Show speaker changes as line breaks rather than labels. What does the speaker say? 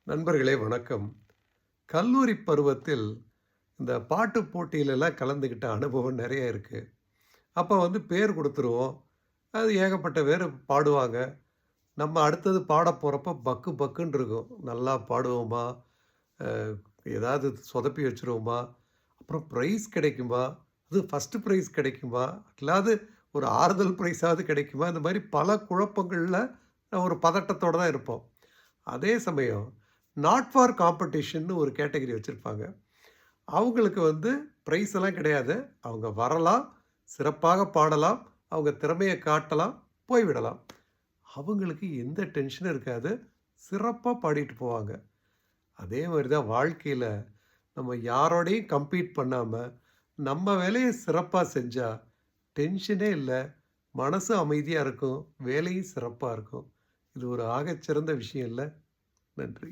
நண்பர்களே வணக்கம். கல்லூரி பருவத்தில் இந்த பாட்டு போட்டியிலலாம் கலந்துக்கிட்ட அனுபவம் நெறைய இருக்கு. அப்போ பேர் குடுத்துருவோம். அது ஏகப்பட்ட பேர் பாடுவாங்க. நம்ம அடுத்தது பாட போறப்ப பக்கு பக்குன்னு இருக்கும். நல்லா பாடுவோமா? அ ஏதாவது சொதப்பி வச்சுருவோமா? அப்புறம் பிரைஸ் கிடைக்குமா? அதுவும் ஃபர்ஸ்ட் பிரைஸ் கிடைக்குமா? இல்லாது ஒரு ஆறுதல் பிரைஸாவது கிடைக்குமா? இந்த மாரி பல குழப்பங்கள்ல ஒரு பதட்டத்தோட தான் இருப்போம். அதே சமயம் நாட் ஃபார் காம்படிஷன்னு ஒரு கேட்டகரி வச்சிருப்பாங்க. அவங்களுக்கு பிரைஸ் எல்லாம் கிடையாது. அவங்க வரலாம், சிறப்பாக பாடலாம், அவங்க திறமைய காட்டலாம், போய்விடலாம். அவங்களுக்கு எந்த டென்ஷனும் இருக்காது. சிறப்பா பாடிட்டு போவாங்க. அதே மாரி தான் வாழ்க்கையில நம்ம யாரோடையும் கம்பீட் பண்ணாம, நம்ம வேலைய சிறப்பா செஞ்சா, டென்ஷனே இல்ல. மனசு அமைதியா இருக்கும். வேலையும் சிறப்பா இருக்கும். இது ஒரு ஆகச்சிறந்த விஷயம் இல்ல? நன்றி.